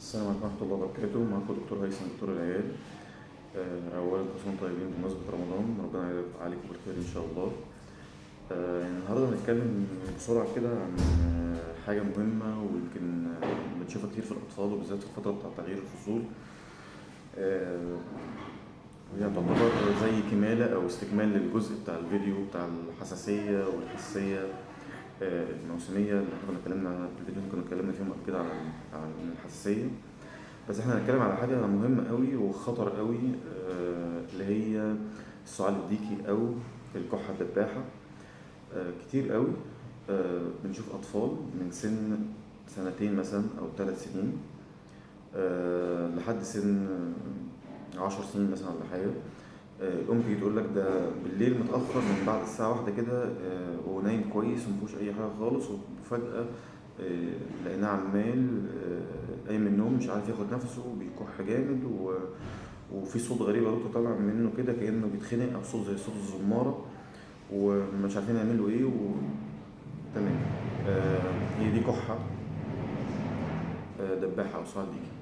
السلام عليكم ورحمة الله وبركاته. معكم دكتور هيثم، دكتور العيال. أولا كل سنة وانتم طيبين بمناسبة رمضان، ربنا يعيد عليكم بالخير إن شاء الله. النهاردة هنتكلم بسرعة كده عن حاجة مهمة، ويمكن بنشوفها كتير في الأطفال وبالذات في الفترة بتاعة تغيير الفصول. آه، وهي تعتبر زي كمالة أو استكمال للجزء بتاع الفيديو بتاع الحساسية والحساسية الموسمية اللي احنا كنا اتكلمنا في الفيديو اللي كنا اتكلمنا فيهم قبل كده عن الحساسية. بس احنا هنتكلم على حاجة مهمة قوي وخطر قوي، اللي هي السعال الديكي او الكحة الدباحة. كتير قوي بنشوف اطفال من سن سنتين مثلا او 3 سنين لحد سن 10 سنين مثلا ولا حاجة. الام تيجي تقول لك ده بالليل متاخر من بعد الساعه 1 كده، ونايم كويس ومفيهوش اي حاجه خالص، وفجاه لقيناه عمال قايم من النوم مش عارف ياخد نفسه، بيكح جامد وفي صوت غريب يا دكتور طالع منه كده كانه بيتخنق، او صوت زي صوت الزماره، ومش عارفين يعملوا ايه تمام. هي دي كحه دباحه او صعد ديكي.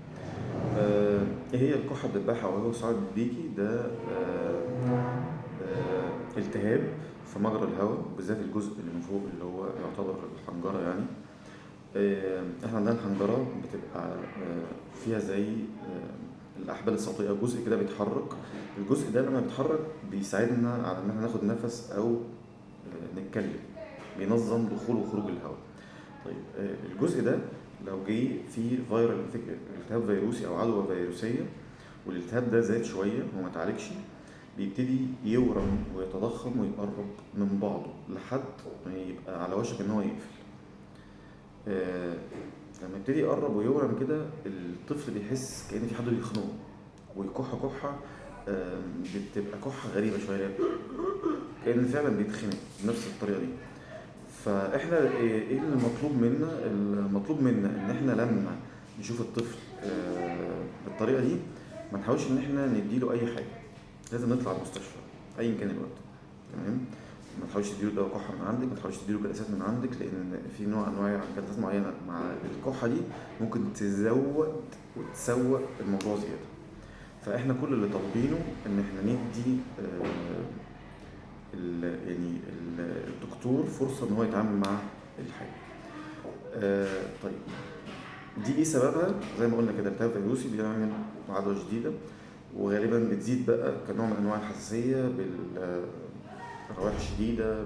ايه هي الكحة الدباحة او هو صعد الديكي ده؟ التهاب في مجرى الهواء، بالذات الجزء اللي من فوق اللي هو يعتبر الحنجرة يعني. احنا عندنا الحنجرة بتبقى فيها زي الأحبال الصوتية، جزء كده بيتحرك. الجزء ده لما بيتحرك بيساعدنا على إن احنا ناخد نفس أو نتكلم، بينظم دخول وخروج الهواء. طيب الجزء ده لو جه فيه التهاب فيروسي أو عدوى فيروسية، والالتهاب ده زاد شوية وما اتعالجش، بيبتدي يورم ويتضخم ويقرب من بعضه لحد ما يبقى على وشك ان هو يقفل. لما يبتدي يقرب ويورم كده، الطفل بيحس كأن في حد بيخنقه ويكح كحة. بتبقى كحة غريبة شوية، كأن فعلا بيتخنق بنفس الطريقة دي. فاحنا ايه المطلوب منا؟ المطلوب منا ان احنا لما نشوف الطفل بالطريقة دي ما نحاولش ان احنا نديله اي حاجة، لازم نطلع المستشفى ايا كان الوقت. تمام. ما تحاولش تديله دواء كحه من عندك، ما تحاولش تديله جلسات من عندك، لان في انواع جلسات معينه مع الكحه دي ممكن تزود وتسوء الموضوع زياده. فاحنا كل اللي طالبينه ان احنا ندي الدكتور فرصه ان هو يتعامل مع الحاجه. طيب دي ايه سببها؟ زي ما قلنا كده التهاب فيروسي بيعمل عدوى شديده، وغالبا بتزيد بقى كنوع من انواع الحساسيه بالروائح الشديده،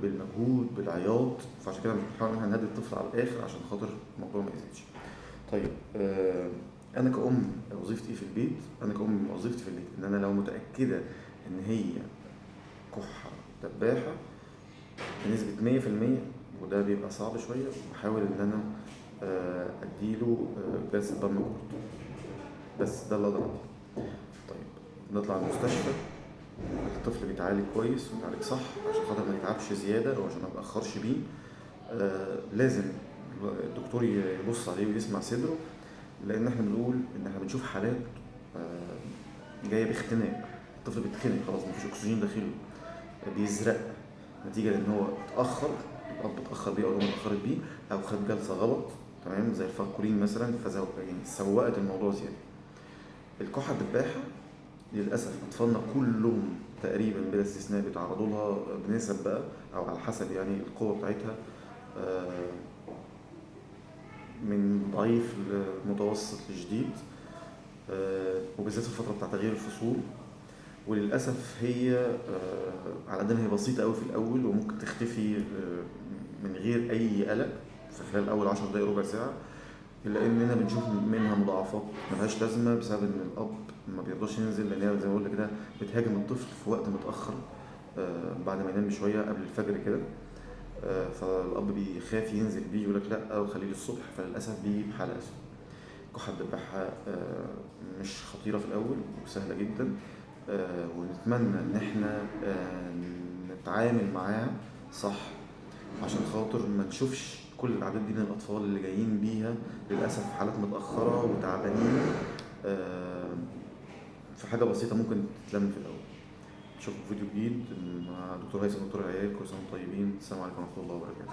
بالمجهود، بالعياط. فعشان كده بنحاول ان احنا نهدي الطفل على الاخر عشان خاطر الموضوع ما يزيدش. طيب انا كأم وظيفتي في البيت، وظيفتي في البيت ان انا لو متاكده ان هي كحه دباحه بنسبه 100%، وده بيبقى صعب شويه، بحاول ان انا اديله جلسه دم برضه. بس ده اللي اقدر عليه. طيب نطلع المستشفى، الطفل بيتعالج كويس ويتعالج صح عشان خاطر ما يتعبش زياده او عشان ما يتاخرش بيه. لازم الدكتور يبص عليه ويسمع صدره، لان احنا بنقول ان احنا بنشوف حالات جايه باختناق. الطفل بيتخنق خلاص، مفيش اكسجين داخله، بيزرق نتيجه لان هو اتاخر، الاب اتاخر بيه او الام اتاخرت بيه، او خد جلسه غلط. تمام، زي الفاركولين مثلا، يعني سوقت الموضوع زياده. الكحه الدباحه للأسف أطفالنا كلهم تقريبا بلا استثناء بيتعرضوا لها بنسب بقى، أو على حسب يعني القوة بتاعتها، من ضعيف لمتوسط لشديد، وبالذات في الفترة بتاع تغيير الفصول. وللأسف هي على قد ما هي بسيطة أوي في الأول وممكن تختفي من غير أي قلق في خلال أول 10 دقايق ربع ساعة، إلا إننا بنشوف منها مضاعفات ملهاش لازمة بسبب إن الأب ما بيرضاش ينزل، لأن هي زي ما بقول كده بتهاجم الطفل في وقت متأخر بعد ما ينام بشوية قبل الفجر كده. فالأب بيخاف ينزل بيه، يقول لك لأ وخليه للصبح، فللأسف بيجي بحالة أسوأ. الكحة الدباحة مش خطيرة في الأول وسهلة جدا، ونتمنى إن احنا نتعامل معاها صح عشان خاطر ما نشوفش كل الأعداد دي من الأطفال اللي جايين بيها للأسف في حالات متأخرة وتعبانين في حاجة بسيطة ممكن تتلم في الأول. نشوفكم فيديو جديد مع دكتور هيثم، دكتور العيال. كل سنة وانتم طيبين. السلام عليكم ورحمة الله وبركاته.